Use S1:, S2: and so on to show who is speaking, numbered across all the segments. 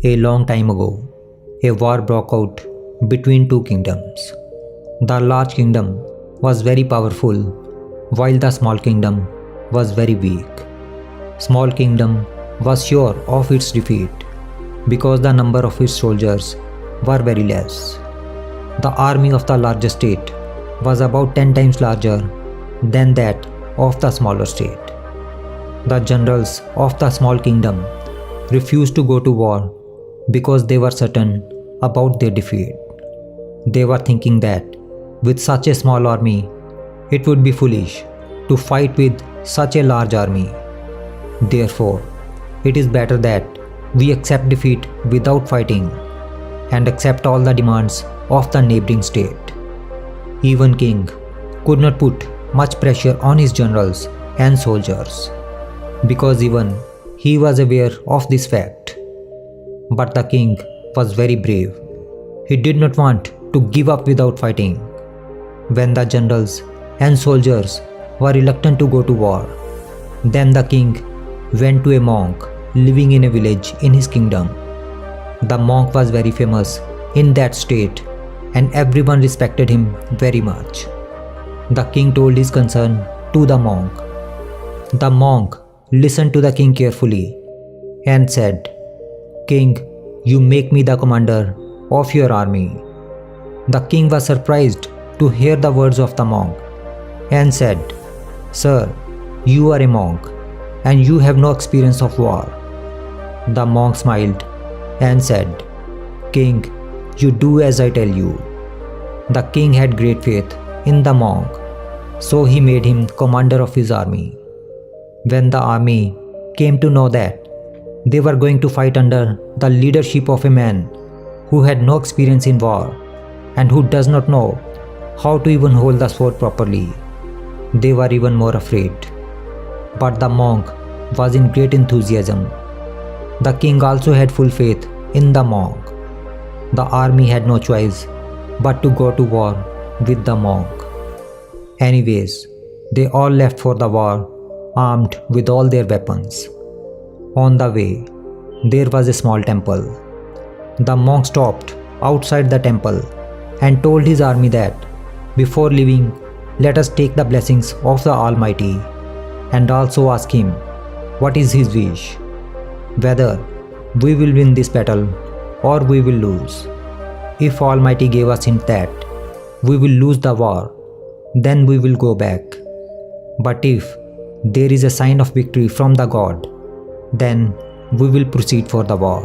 S1: A long time ago, a war broke out between two kingdoms. The large kingdom was very powerful, while the small kingdom was very weak. Small kingdom was sure of its defeat because the number of its soldiers were very less. The army of the larger state was about 10 times larger than that of the smaller state. The generals of the small kingdom refused to go to war because they were certain about their defeat. They were thinking that with such a small army, it would be foolish to fight with such a large army. Therefore, it is better that we accept defeat without fighting and accept all the demands of the neighboring state. Even king could not put much pressure on his generals and soldiers because even he was aware of this fact. But the king was very brave. He did not want to give up without fighting. When the generals and soldiers were reluctant to go to war, then the king went to a monk living in a village in his kingdom. The monk was very famous in that state and everyone respected him very much. The king told his concern to the monk. The monk listened to the king carefully and said, "King, you make me the commander of your army." The king was surprised to hear the words of the monk and said, "Sir, you are a monk and you have no experience of war." The monk smiled and said, "King, you do as I tell you." The king had great faith in the monk, so he made him commander of his army. When the army came to know that they were going to fight under the leadership of a man who had no experience in war and who does not know how to even hold the sword properly, they were even more afraid. But the monk was in great enthusiasm. The king also had full faith in the monk. The army had no choice but to go to war with the monk. Anyways, they all left for the war armed with all their weapons. On the way, there was a small temple. The monk stopped outside the temple and told his army that before leaving, let us take the blessings of the Almighty and also ask him what is his wish, whether we will win this battle or we will lose. If Almighty gave us hint that we will lose the war, then we will go back. But if there is a sign of victory from the God, then we will proceed for the war.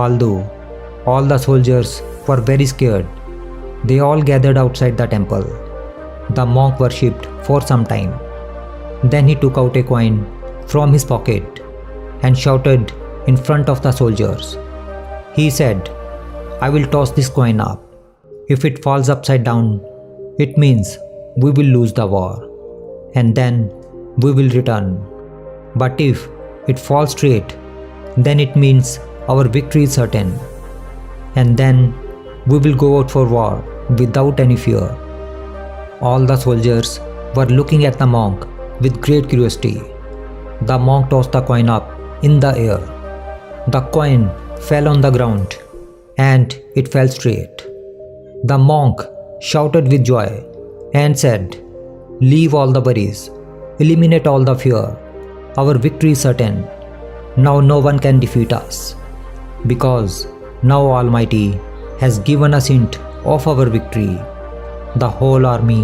S1: Although all the soldiers were very scared, they all gathered outside the temple. The monk worshipped for some time. Then he took out a coin from his pocket and shouted in front of the soldiers. He said, "I will toss this coin up. If it falls upside down, it means we will lose the war, and then we will return. But if it falls straight, then it means our victory is certain, and then we will go out for war without any fear." All the soldiers were looking at the monk with great curiosity. The monk tossed the coin up in the air. The coin fell on the ground and it fell straight. The monk shouted with joy and said, "Leave all the worries, eliminate all the fear. Our victory is certain. Now no one can defeat us, because now Almighty has given us hint of our victory." The whole army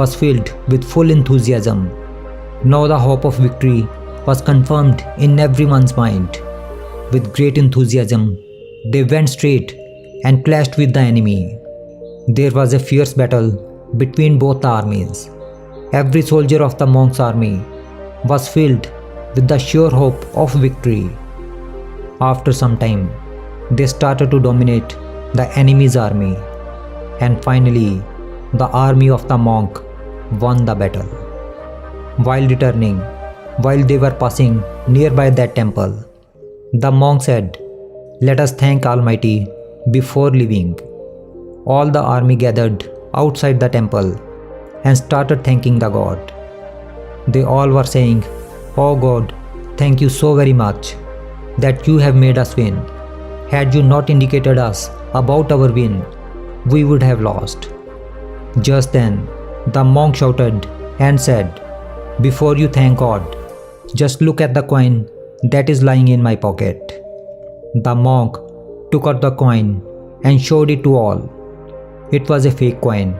S1: was filled with full enthusiasm. Now the hope of victory was confirmed in everyone's mind. With great enthusiasm, they went straight and clashed with the enemy. There was a fierce battle between both the armies. Every soldier of the monk's army was filled with the sure hope of victory. After some time, they started to dominate the enemy's army, and finally, the army of the monk won the battle. While they were passing nearby that temple, the monk said, "Let us thank Almighty before leaving." All the army gathered outside the temple and started thanking the God. They all were saying, "Oh God, thank you so very much that you have made us win. Had you not indicated us about our win, we would have lost. Just then, the monk shouted and said, "Before you thank God, just look at the coin that is lying in my pocket." The monk took out the coin and showed it to all. It was a fake coin,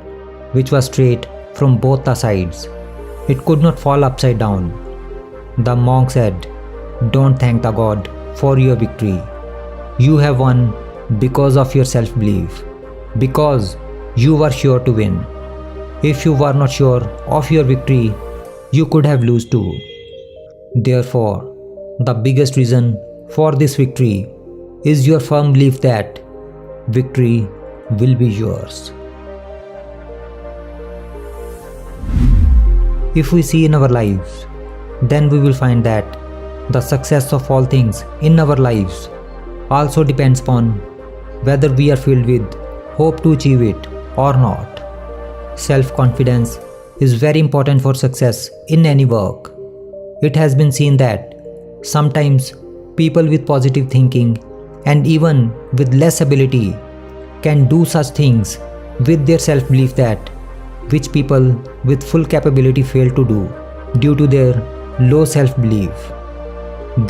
S1: which was straight from both the sides. It could not fall upside down. The monk said, "Don't thank the God for your victory. You have won because of your self-belief, because you were sure to win. If you were not sure of your victory, you could have lost too." Therefore, the biggest reason for this victory is your firm belief that victory will be yours. If we see in our lives, then we will find that the success of all things in our lives also depends upon whether we are filled with hope to achieve it or not. Self-confidence is very important for success in any work. It has been seen that sometimes people with positive thinking and even with less ability can do such things with their self-belief that which people with full capability fail to do due to their low self-belief.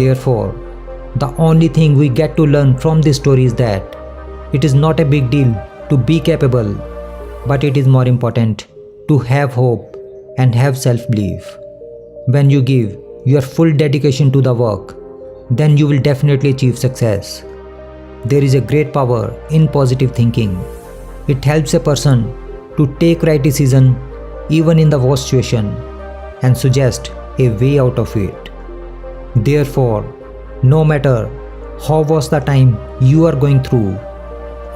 S1: Therefore, the only thing we get to learn from this story is that it is not a big deal to be capable, but it is more important to have hope and have self-belief. When you give your full dedication to the work, then you will definitely achieve success. There is a great power in positive thinking. It helps a person to take right decision even in the worst situation and suggest a way out of it. Therefore, no matter how worst the time you are going through,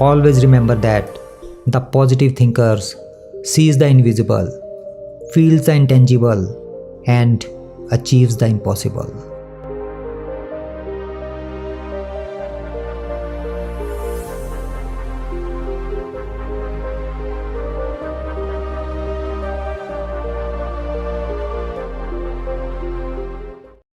S1: always remember that the positive thinkers sees the invisible, feels the intangible, and achieves the impossible.